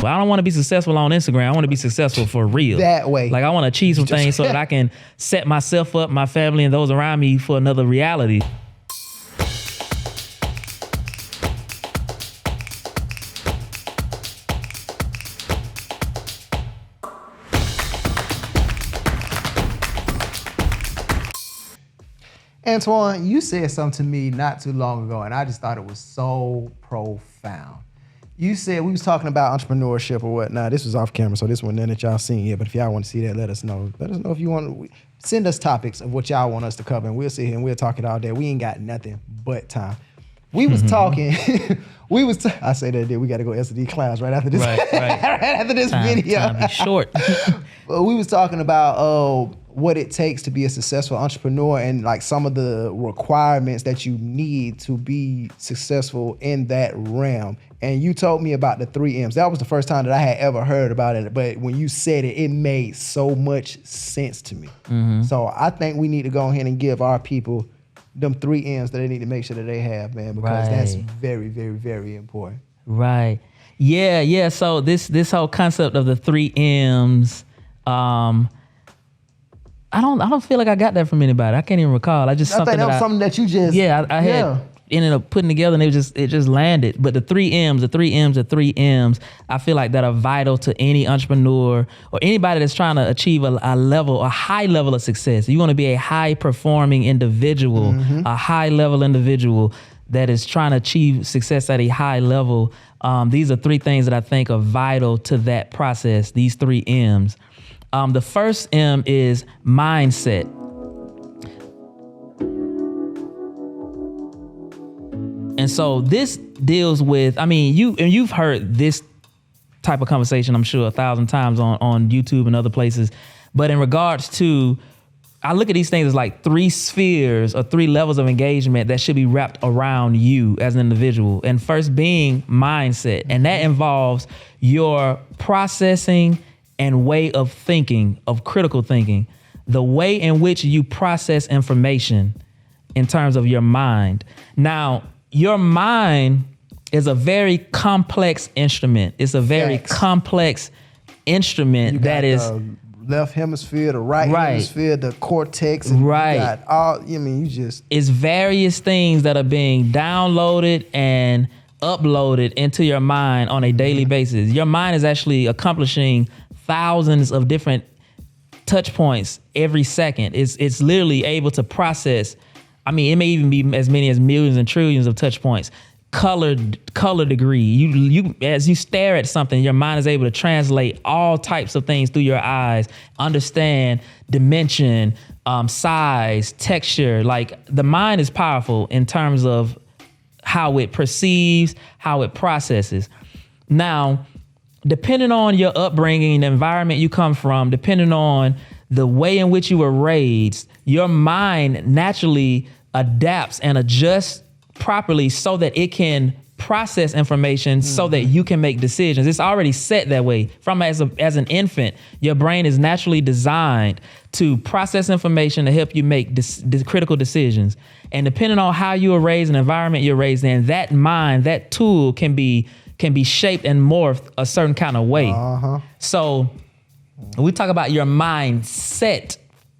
I don't want to be successful on Instagram. I want to be successful for real. That way. Like I want to achieve some things so that I can set myself up, my family, and those around me for another reality. Antoine, you said something to me not too long ago, and I just thought it was so profound. You said we was talking about entrepreneurship or whatnot. This was off camera, so this one none that y'all seen yet. But if y'all want to see that, let us know. Let us know if you want. Send us topics of what y'all want us to cover, and we'll sit here and we'll talk it all day. We ain't got nothing but time. We was talking. I say that we got to go SD class right after this. Right. right after this video. Time be short. But we was talking about what it takes to be a successful entrepreneur and like some of the requirements that you need to be successful in that realm. And you told me about the 3M's. That was the first time that I had ever heard about it. But when you said it, it made so much sense to me. Mm-hmm. So I think we need to go ahead and give our people them 3M's that they need to make sure that they have, man, because that's very, very, very important. Right. Yeah. So this whole concept of the 3M's, I don't feel like I got that from anybody. I can't even recall. I think that was something that you just I had ended up putting together, and it just landed. But the 3M's, I feel like that are vital to any entrepreneur or anybody that's trying to achieve a high level of success. You want to be a high performing individual, a high level individual that is trying to achieve success at a high level. These are three things that I think are vital to that process. These 3M's. The first M is mindset. And so this deals with, you've heard this type of conversation, I'm sure, 1,000 times on YouTube and other places. But in regards to, I look at these things as like 3 spheres or 3 levels of engagement that should be wrapped around you as an individual. And first being mindset. And that involves your processing and way of thinking, of critical thinking, the way in which you process information in terms of your mind. Now, your mind is a very complex instrument. It's a very complex instrument that is the left hemisphere, the right hemisphere, the cortex, and you got all. It's various things that are being downloaded and uploaded into your mind on a daily basis. Your mind is actually accomplishing thousands of different touch points every second. It's literally able to process. It may even be as many as millions and trillions of touch points. Color degree. You as you stare at something, your mind is able to translate all types of things through your eyes, understand dimension, size, texture. Like the mind is powerful in terms of how it perceives, how it processes. Now, depending on your upbringing, the environment you come from, depending on the way in which you were raised, your mind naturally adapts and adjusts properly so that it can process information so that you can make decisions. It's already set that way. From as an infant, your brain is naturally designed to process information to help you make critical decisions. And depending on how you were raised and the environment you're raised in, that mind, that tool can be shaped and morphed a certain kind of way. So we talk about your mindset,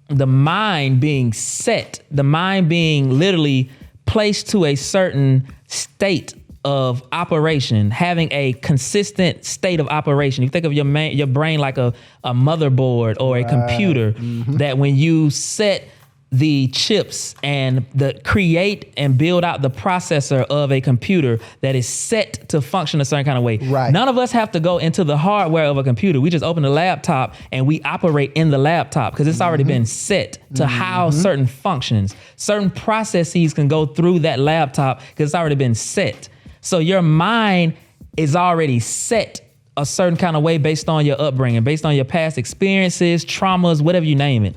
the mind being set, the mind being literally placed to a certain state of operation, having a consistent state of operation. You think of your brain like a motherboard or a computer, that when you set the chips and create and build out the processor of a computer that is set to function a certain kind of way. Right. None of us have to go into the hardware of a computer. We just open the laptop and we operate in the laptop because it's already been set to house certain functions. Certain processes can go through that laptop because it's already been set. So your mind is already set a certain kind of way based on your upbringing, based on your past experiences, traumas, whatever you name it.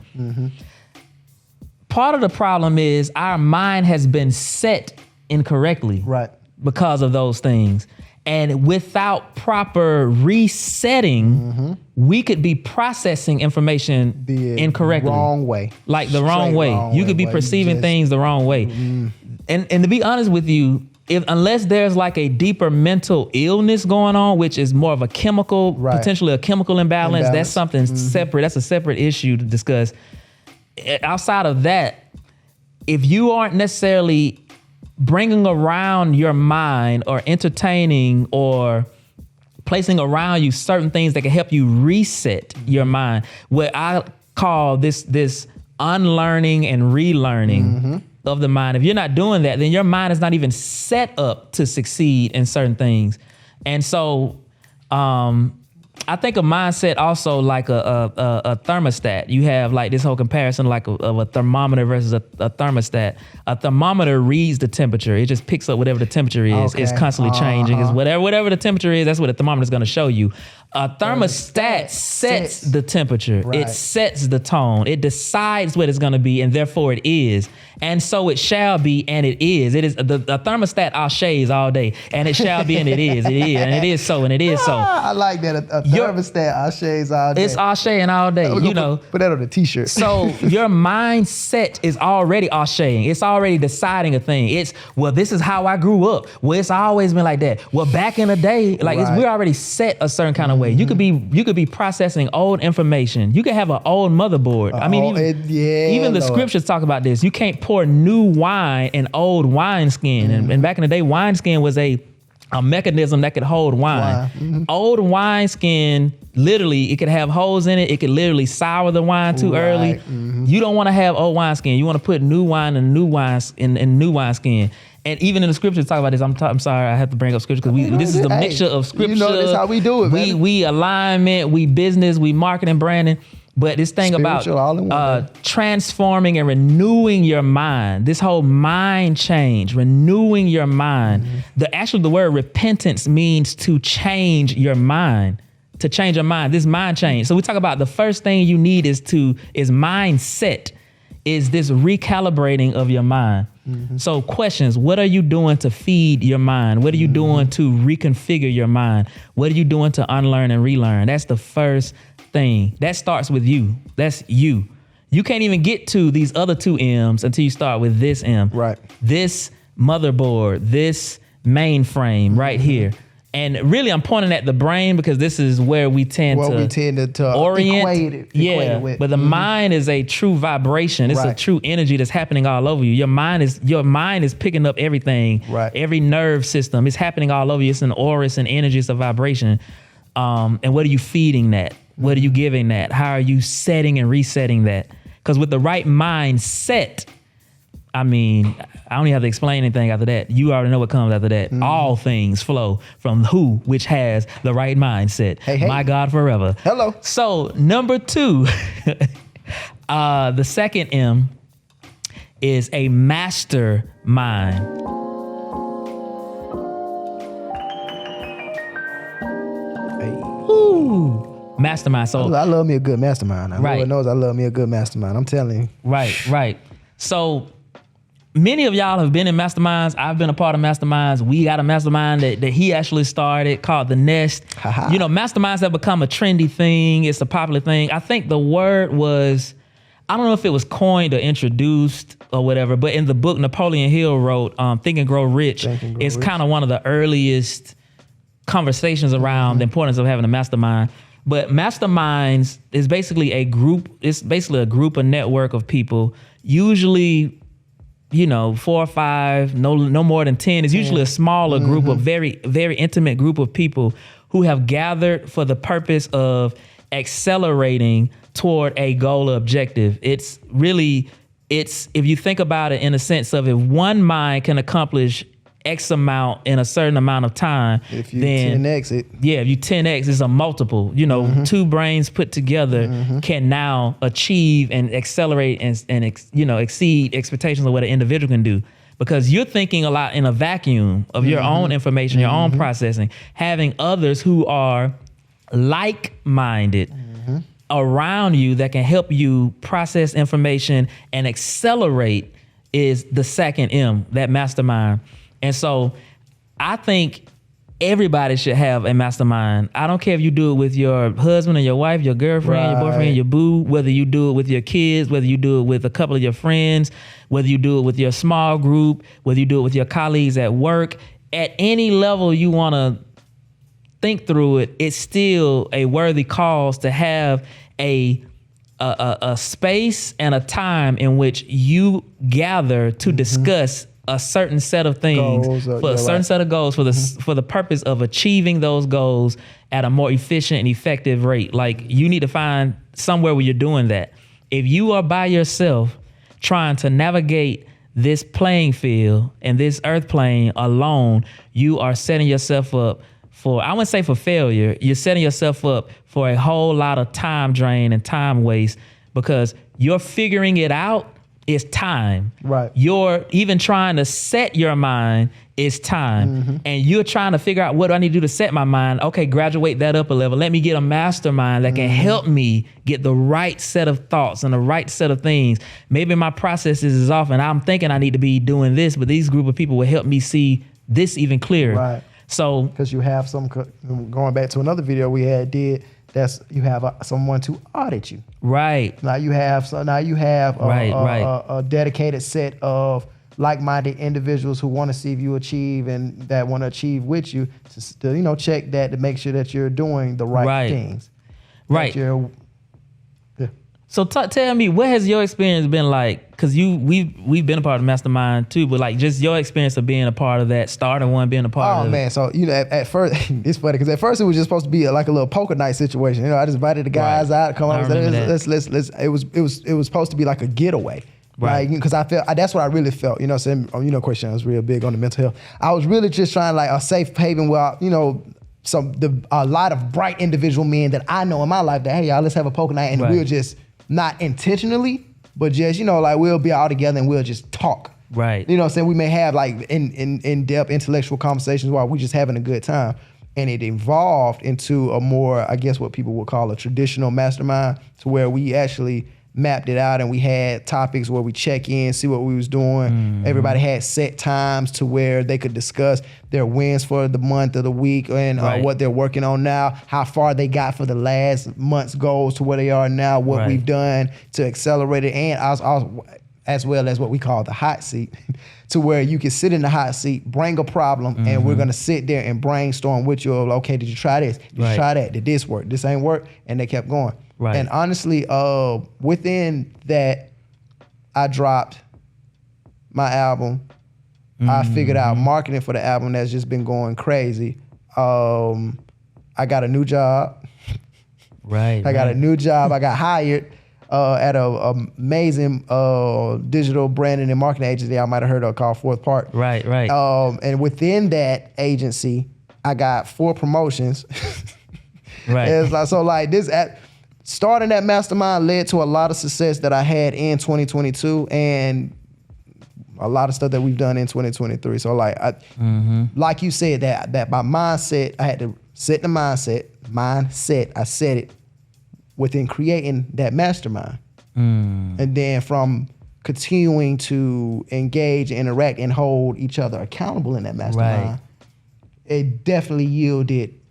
Part of the problem is our mind has been set incorrectly because of those things. And without proper resetting, we could be processing information incorrectly. Wrong way. Like the wrong way. You could be perceiving things the wrong way. And to be honest with you, unless there's like a deeper mental illness going on, which is more of a chemical, potentially a chemical imbalance, that's something separate. That's a separate issue to discuss. Outside of that, if you aren't necessarily bringing around your mind or entertaining or placing around you certain things that can help you reset your mind, what I call this unlearning and relearning of the mind. If you're not doing that, then your mind is not even set up to succeed in certain things. And so I think a mindset also like a thermostat. You have like this whole comparison like of a thermometer versus a thermostat. A thermometer reads the temperature. It just picks up whatever the temperature is. It's constantly changing. It's whatever the temperature is, that's what the thermometer is going to show you. A thermostat sets the temperature. Right. It sets the tone. It decides what it's going to be, and therefore it is. And so it shall be, and it is. It is the thermostat ashes all day, and it shall be, and it is. It is, and it is so, and it is so. I like that. A thermostat ashes all day. It's asheing all day. You know, put that on a t-shirt. So your mindset is already asheing. It's already deciding a thing. It's, well, this is how I grew up. Well, it's always been like that. Well, back in the day, like we're already set a certain kind of way. You could be processing old information. You could have an old motherboard. I mean, even the scriptures talk about this. You can't pour new wine in old wineskin. And back in the day, wineskin was a mechanism that could hold wine. Old wineskin, literally, it could have holes in it. It could literally sour the wine too early. You don't want to have old wineskin. You want to put new wine in new wineskin. And even in the scriptures talk about this. I'm sorry, I have to bring up scripture because this is a mixture of scripture. You know, this is how we do it, man. We alignment, we business, we marketing, branding. But this thing about transforming and renewing your mind, this whole mind change, renewing your mind. The word repentance means to change your mind, to change your mind, this mind change. So we talk about the first thing you need is mindset, is this recalibrating of your mind. So questions, what are you doing to feed your mind? What are you doing to reconfigure your mind? What are you doing to unlearn and relearn? That's the first thing. That starts with you. That's you. You can't even get to these other two M's until you start with this M. Right. This motherboard, this mainframe right here. And really, I'm pointing at the brain because this is where we tend to orient. Equate it with. But the mind is a true vibration. It's a true energy that's happening all over you. Your mind is picking up everything. Right. Every nerve system. It's happening all over you. It's an aura, it's an energy, it's a vibration. And what are you feeding that? What are you giving that? How are you setting and resetting that? Because with the right mindset, I mean, I don't even have to explain anything after that. You already know what comes after that. All things flow from who, which has the right mindset. Hey. My God forever. Hello. So number 2, the second M is a mastermind. Ooh. Mastermind. So I love me a good mastermind. Everyone knows I love me a good mastermind. I'm telling you. Right. So many of y'all have been in masterminds. I've been a part of masterminds. We got a mastermind that he actually started called The Nest. You know, masterminds have become a trendy thing. It's a popular thing. I think the word was, I don't know if it was coined or introduced or whatever, but in the book Napoleon Hill wrote, Think and Grow Rich, it's kind of one of the earliest conversations around the importance of having a mastermind. But masterminds is basically a group. It's basically a group, a network of people, usually, 4 or 5, no more than 10. It's usually a smaller group, a very, very intimate group of people who have gathered for the purpose of accelerating toward a goal or objective. It's if you think about it in a sense of if one mind can accomplish X amount in a certain amount of time, if you 10x it. Yeah, if you 10x, it's a multiple. Two brains put together can now achieve and accelerate and exceed expectations of what an individual can do. Because you're thinking a lot in a vacuum of your own information, your own processing. Having others who are like-minded around you that can help you process information and accelerate is the second M, that mastermind. And so I think everybody should have a mastermind. I don't care if you do it with your husband or your wife, your girlfriend, your boyfriend, your boo, whether you do it with your kids, whether you do it with a couple of your friends, whether you do it with your small group, whether you do it with your colleagues at work. At any level you want to think through it, it's still a worthy cause to have a space and a time in which you gather to discuss a certain set of things for a certain set of goals for the purpose of achieving those goals at a more efficient and effective rate. Like, you need to find somewhere where you're doing that. If you are by yourself trying to navigate this playing field and this earth plane alone, you are setting yourself up for, I wouldn't say for failure, you're setting yourself up for a whole lot of time drain and time waste, because you're figuring it out is time. Right. You're even trying to set your mind is time. And you're trying to figure out, what do I need to do to set my mind? Okay, graduate that up a level. Let me get a mastermind that can help me get the right set of thoughts and the right set of things. Maybe my processes is off and I'm thinking I need to be doing this, but these group of people will help me see this even clearer. Right. So, because you have going back to another video we did, you have someone to audit you. Right. Now you have a dedicated set of like-minded individuals who want to see if you achieve and that want to achieve with you to check that, to make sure that you're doing the right things. Right. So tell me, what has your experience been like? Because we've been a part of Mastermind too, but like just your experience of being a part of that, starting one, being a part of it. Oh man, so at first it's funny because at first it was just supposed to be like a little poker night situation. I just invited the guys out, come over, let's. It was supposed to be like a getaway. Right, because I felt that's what I really felt. Question, I was real big on the mental health. I was really just trying like a safe haven where a lot of bright individual men that I know in my life that, hey y'all, let's have a poker night, and we'll just not intentionally, but just we'll be all together and we'll just talk. Right. We may have like in-depth intellectual conversations while we're just having a good time. And it evolved into a more, I guess what people would call a traditional mastermind, to where we actually mapped it out and we had topics where we check in, see what we was doing. Everybody had set times to where they could discuss their wins for the month or the week and what they're working on now, how far they got for the last month's goals to where they are now, what we've done to accelerate it, and as well as what we call the hot seat, to where you can sit in the hot seat, bring a problem, and we're gonna sit there and brainstorm with you. Okay, did you try this? Did you try that? Did this work? This ain't work? And they kept going. Right. And honestly, within that, I dropped my album. I figured out marketing for the album that's just been going crazy. I got a new job. I got a new job. I got hired at an amazing digital branding and marketing agency I might have heard of called Fourth Part. Right. And within that agency, I got 4 promotions. It's like, this starting that mastermind led to a lot of success that I had in 2022 and a lot of stuff that we've done in 2023. So like you said, that my mindset, I had to set the mindset. I set it within creating that mastermind. And then from continuing to engage, interact, and hold each other accountable in that mastermind, it definitely yielded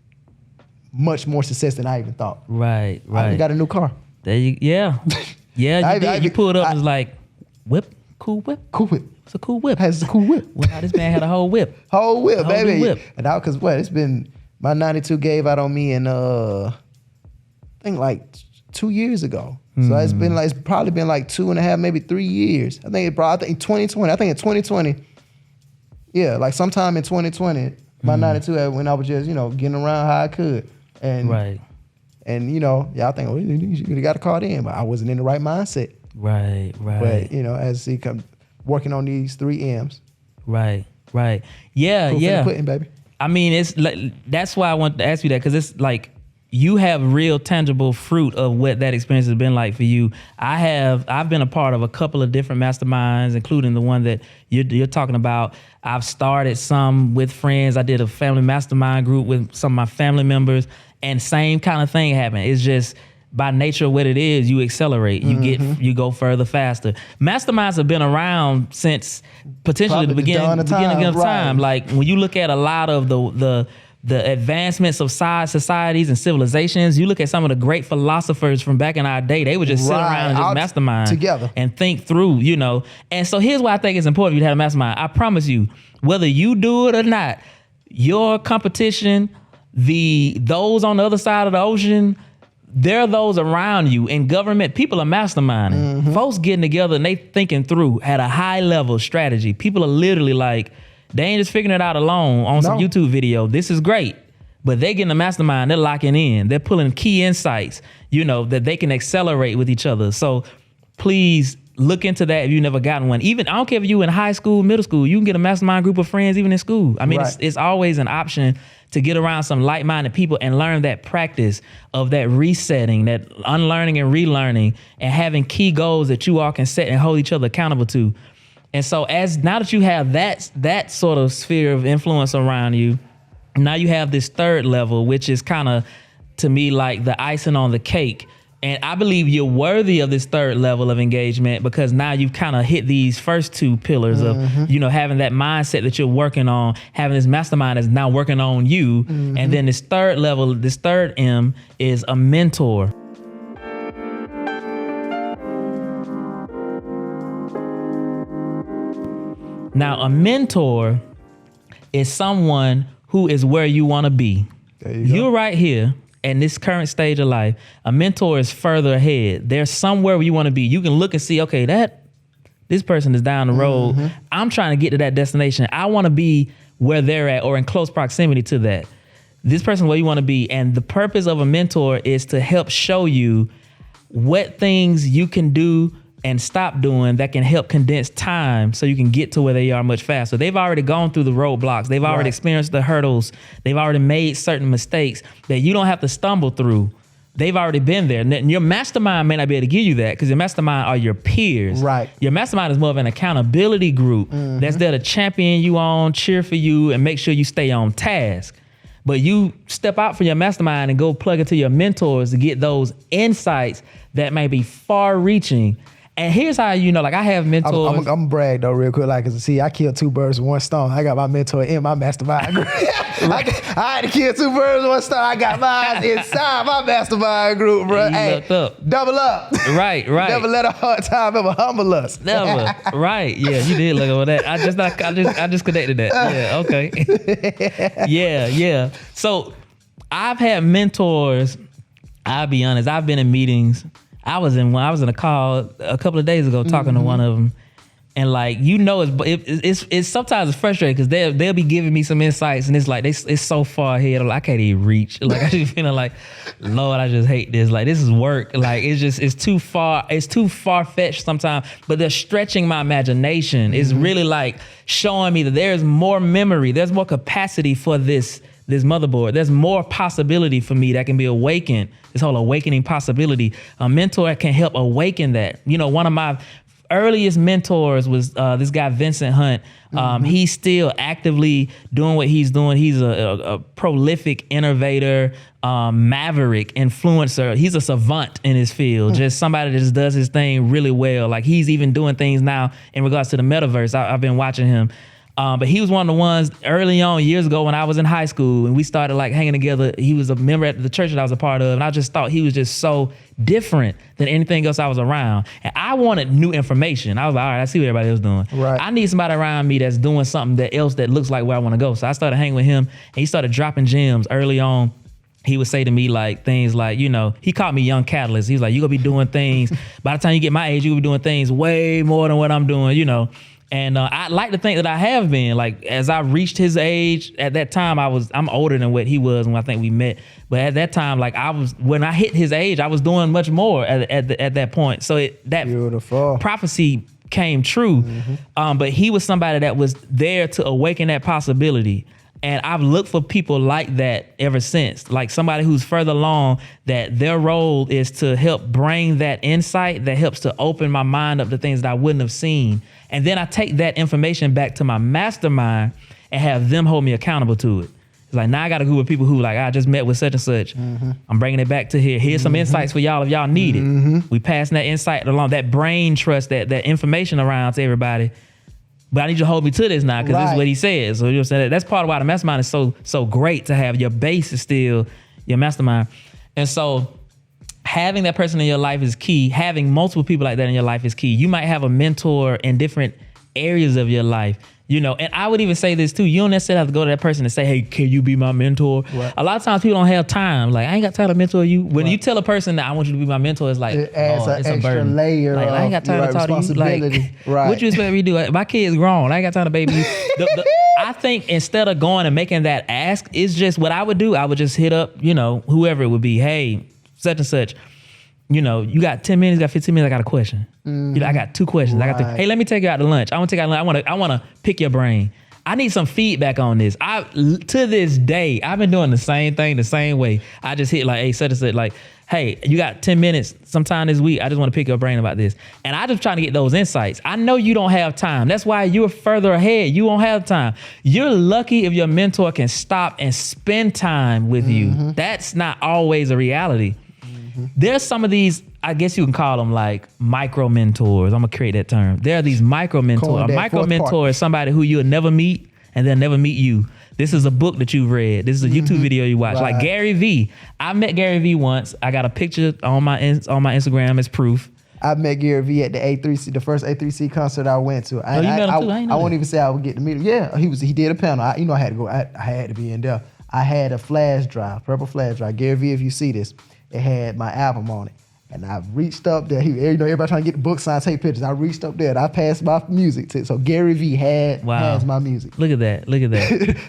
much more success than I even thought. Right. I even got a new car. There you, you did. You pulled up and was like, cool whip. It's a cool whip. It's a cool whip. Wow, this man had a whole whip. Baby. Whip. And that because it's been, my 92 gave out on me in, I think like 2 years ago. So it's probably been like 2.5, maybe 3 years. I think 2020. I think in 2020, like sometime in 2020, my 92 when I was just, getting around how I could. And and I think, you got a car in, but I wasn't in the right mindset. Right. But as he come working on these 3M's. Right. Yeah. Proof in the pudding, baby. I mean, it's like, that's why I want to ask you that, because it's like you have real tangible fruit of what that experience has been like for you. I've been a part of a couple of different masterminds, including the one that you're talking about. I've started some with friends. I did a family mastermind group with some of my family members, and same kind of thing happened. It's just by nature of what it is, you accelerate, you go further, faster. Masterminds have been around since potentially the beginning of time. Like when you look at a lot of the the advancements of societies and civilizations. You look at some of the great philosophers from back in our day, they would just sit around and just mastermind together and think through, you know. And so here's why I think it's important for you to have a mastermind. I promise you, whether you do it or not, your competition, those on the other side of the ocean, there are those around you. In government, people are masterminding. Folks getting together and they thinking through at a high level strategy. People are literally like, they ain't just figuring it out alone on some YouTube video. This is great. But they getting a mastermind, they're locking in. They're pulling key insights, you know, that they can accelerate with each other. So please look into that if you've never gotten one. Even, I don't care if you in high school, middle school, you can get a mastermind group of friends even in school. I mean, it's always an option to get around some like-minded people and learn that practice of that resetting, that unlearning and relearning, and having key goals that you all can set and hold each other accountable to. And so now that you have that sort of sphere of influence around you, now you have this third level, which is kind of, to me, like the icing on the cake. And I believe you're worthy of this third level of engagement because now you've kind of hit these first two pillars of, you know, having that mindset that you're working on, having this mastermind is now working on you. And then this third level, this third M is a mentor. Now, a mentor is someone who is where you want to be. You're right here. In this current stage of life, a mentor is further ahead. There's somewhere where you want to be. You can look and see, okay, this person is down the road. I'm trying to get to that destination. I want to be where they're at or in close proximity to that. This person where you want to be. And the purpose of a mentor is to help show you what things you can do and stop doing that can help condense time so you can get to where they are much faster. They've already gone through the roadblocks. They've already experienced the hurdles. They've already made certain mistakes that you don't have to stumble through. They've already been there. And your mastermind may not be able to give you that because your mastermind are your peers. Right. Your mastermind is more of an accountability group that's there to champion you on, cheer for you, and make sure you stay on task. But you step out from your mastermind and go plug into your mentors to get those insights that may be far reaching. And here's how, you know, like I have mentors. I'm gonna brag though real quick, like, cause see, I killed two birds with one stone. I got my mentor in my mastermind group. I had to kill two birds with one stone. I got mine inside my mastermind group, bro. Hey, double up. Right. Never let a hard time ever humble us. Never. Right. Yeah, you did look over that. I just connected that. Yeah. Okay. Yeah. So I've had mentors. I'll be honest. I've been in meetings. I was in a call a couple of days ago talking to one of them, and like, you know, it's sometimes it's frustrating because they'll be giving me some insights and it's like it's so far ahead. I'm like, I can't even reach. Like I just feeling like, Lord, I just hate this. Like this is work. Like it's too far. It's too far fetched sometimes. But they're stretching my imagination. It's really like showing me that there's more memory. There's more capacity for this motherboard. There's more possibility for me that can be awakened. This whole awakening possibility. A mentor can help awaken that. You know, one of my earliest mentors was this guy, Vincent Hunt. He's still actively doing what he's doing. He's a prolific innovator, maverick, influencer. He's a savant in his field, just somebody that just does his thing really well. Like he's even doing things now in regards to the metaverse. I've been watching him. But he was one of the ones early on years ago when I was in high school and we started like hanging together. He was a member at the church that I was a part of. And I just thought he was just so different than anything else I was around. And I wanted new information. I was like, all right, I see what everybody else doing. Right. I need somebody around me that's doing something else that looks like where I want to go. So I started hanging with him and he started dropping gems early on. He would say to me like things like, you know, he called me young catalyst. He was like, you're going to be doing things. By the time you get my age, you're going to be doing things way more than what I'm doing, you know. And I like to think that I have been, like, as I reached his age at that time, I'm older than what he was when I think we met. But at that time, like when I hit his age, I was doing much more at that point. So that beautiful prophecy came true. But he was somebody that was there to awaken that possibility. And I've looked for people like that ever since, like somebody who's further along, that their role is to help bring that insight that helps to open my mind up to things that I wouldn't have seen. And then I take that information back to my mastermind and have them hold me accountable to it. It's like, now I got a group of people who like, I just met with such and such. I'm bringing it back to here. Here's some insights for y'all if y'all need it. We passing that insight along, that brain trust, that information around to everybody. but I need you to hold me to this now because this is what he said. So you know what I'm saying? That's part of why the mastermind is so great to have. Your base is still your mastermind. And so having that person in your life is key. Having multiple people like that in your life is key. You might have a mentor in different areas of your life. You know, and I would even say this too. You don't necessarily have to go to that person and say, hey, can you be my mentor? Right. A lot of times people don't have time. Like, I ain't got time to mentor you. When you tell a person that I want you to be my mentor, it's like, it adds an it's extra a burden. layer like, I ain't got time to talk to you. Like, what you expect me to do? My kid's grown. I ain't got time to baby you. I think instead of going and making that ask, it's just what I would do. I would just hit up, you know, whoever it would be. Hey, such and such. You know, you got 10 minutes, got 15 minutes, I got a question. You know, I got 2 questions. Right. Hey, let me take you out to lunch. I want to take you out to lunch. I want to pick your brain. I need some feedback on this. To this day, I've been doing the same thing the same way. I just hit like, hey, such and such, like, hey, you got 10 minutes sometime this week. I just want to pick your brain about this. And I just trying to get those insights. I know you don't have time. That's why you're further ahead. You won't have time. You're lucky if your mentor can stop and spend time with you. That's not always a reality. There's some of these, I guess you can call them like micro mentors. I'm gonna create that term. There are these micro mentors. A micro mentor is somebody who you'll never meet and they'll never meet you. This is a book that you've read. This is a YouTube video you watch. Right. Like Gary Vee. I met Gary Vee once. I got a picture on my Instagram as proof. I met Gary Vee at the A3C, the first A3C concert I went to. You met him too? I won't even say I would get to meet him. Yeah, he did a panel. I had to go. I had to be in there. I had a flash drive, purple flash drive. Gary Vee, if you see this, it had my album on it. And I reached up there. Everybody trying to get the book signed, take pictures. I reached up there and I passed my music to. So Gary Vee has my music. Look at that.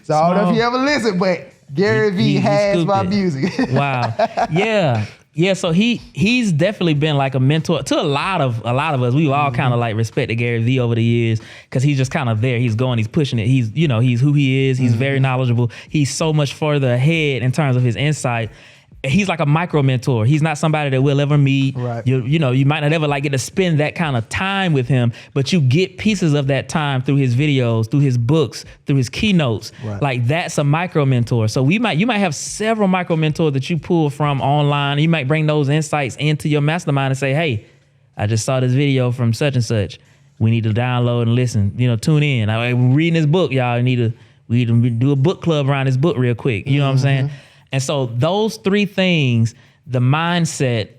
So I don't know if you ever listen, but Gary Vee has my music. Wow. Yeah. So he's definitely been like a mentor to a lot of us. We've all kind of like respected Gary Vee over the years because he's just kind of there. He's going. He's pushing it. He's who he is. He's very knowledgeable. He's so much further ahead in terms of his insight. He's like a micro mentor. He's not somebody that we'll ever meet. Right. You might not ever like get to spend that kind of time with him, but you get pieces of that time through his videos, through his books, through his keynotes. Right. Like that's a micro mentor. So you might have several micro mentors that you pull from online. You might bring those insights into your mastermind and say, hey, I just saw this video from such and such. We need to download and listen. Tune in. I'm reading this book, y'all. We need to do a book club around this book real quick. You know what I'm saying? And so those 3 things, the mindset,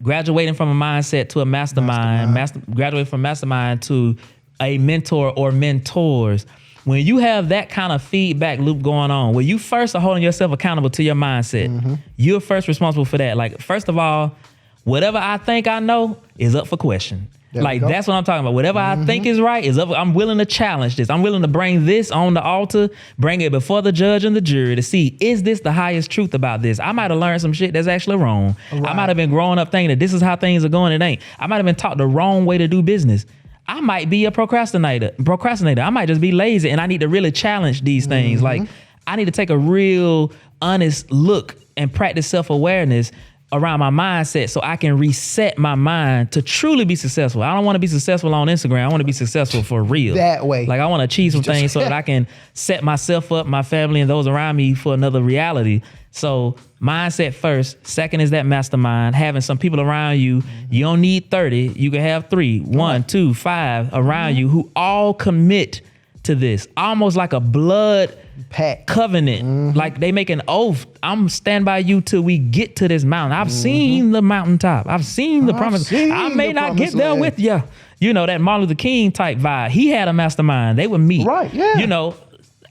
graduating from a mindset to a mastermind. Graduating from mastermind to a mentor or mentors. When you have that kind of feedback loop going on, where you first are holding yourself accountable to your mindset, you're first responsible for that. Like, first of all, whatever I think I know is up for question. That's what I'm talking about. Whatever I think is right is up. I'm willing to challenge this. I'm willing to bring this on the altar, bring it before the judge and the jury to see, is this the highest truth about this? I might have learned some shit that's actually wrong. Right. I might have been growing up thinking that this is how things are going. It ain't. I might have been taught the wrong way to do business. I might be a procrastinator. I might just be lazy, and I need to really challenge these things. Like, I need to take a real honest look and practice self-awareness around my mindset so I can reset my mind to truly be successful. I don't want to be successful on Instagram. I want to be successful for real. That way. Like, I want to achieve some things so that I can set myself up, my family, and those around me for another reality. So mindset first. Second is that mastermind, having some people around you. You don't need 30. You can have 3, 1, 2, 5 around you who all commit to this. Almost like a blood pact covenant. Like they make an oath. I'm stand by you till we get to this mountain. I've seen the mountaintop. I've seen the promise. I may not get there with you. That Martin Luther King type vibe. He had a mastermind. They would meet. Right, yeah.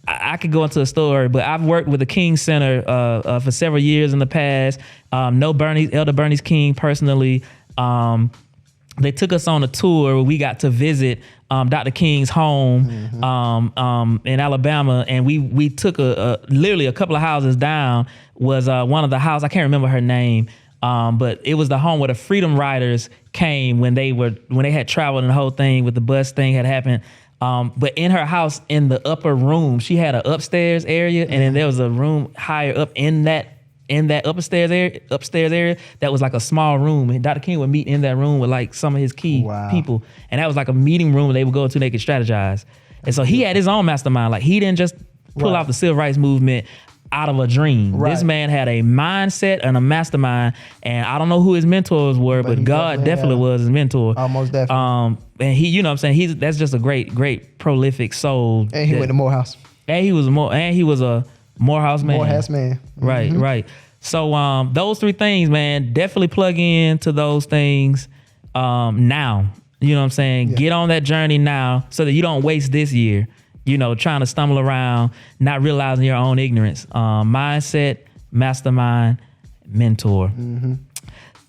I could go into a story, but I've worked with the King Center for several years in the past. Know Elder Bernice King personally. They took us on a tour where we got to visit Dr. King's home in Alabama, and we took literally a couple of houses down was one of the houses. I can't remember her name, but it was the home where the Freedom Riders came when they had traveled and the whole thing with the bus thing had happened. But in her house, in the upper room, she had an upstairs area, and then there was a room higher up in that upstairs area that was like a small room, and Dr. King would meet in that room with like some of his key people, and that was like a meeting room they would go to. They could strategize, and so he had his own mastermind. Like, he didn't just pull off the civil rights movement out of a dream. Right. This man had a mindset and a mastermind, and I don't know who his mentors were, but he God definitely was his mentor. Almost definitely. And he, you know what I'm saying, that's just a great prolific soul. And he went to Morehouse. And he was a Morehouse man. Morehouse man. Right, right. So those three things, man, definitely plug in to those things now. You know what I'm saying? Yeah. Get on that journey now so that you don't waste this year, you know, trying to stumble around, not realizing your own ignorance. Mindset, mastermind, mentor.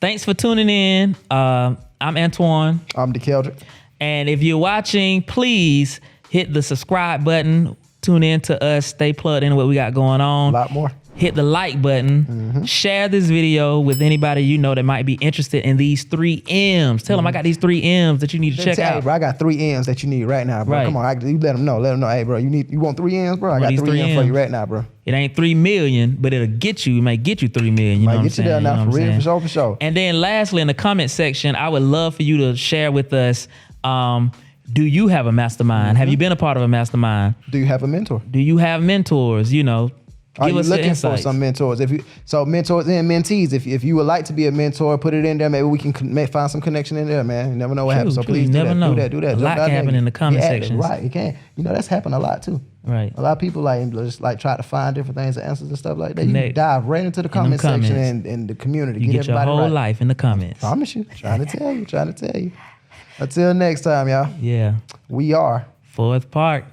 Thanks for tuning in. I'm Antoine. I'm DeKeldrick. And if you're watching, please hit the subscribe button. Tune in to us. Stay plugged in what we got going on. A lot more. Hit the like button. Share this video with anybody you know that might be interested in these 3 M's. Tell them I got these 3 M's that you need to check Hey, out. bro, I got 3 M's that you need right now, bro. Right. Come on, you let them know. Let them know, hey, bro, you want 3 M's, bro? I got these 3 3 M's for you M's. right now, bro. It ain't 3 million, but it'll get you. It might get you 3 million. You know Might what I'm get you saying? there You know now, what for I'm real, saying? for sure. And then lastly, in the comment section, I would love for you to share with us, do you have a mastermind? Have you been a part of a mastermind? Do you have a mentor? Do you have mentors? You know, Are give you us your looking for insights. some mentors? So mentors and mentees, if you would like to be a mentor, put it in there. Maybe we can find some connection in there, man. You never know what happens. So True, please you do never that. know. Do that. A Jump lot out can there happen and in the comment get active. sections. Right, it can. You know, that's happened a lot too. Right. A lot of people just try to find different things and answers and stuff like that. You Connect. dive right into the comment section comments. and the community. You get your everybody whole right. life in the comments. Promise you. Trying to tell you. Until next time, y'all. Yeah. We are 4th Park.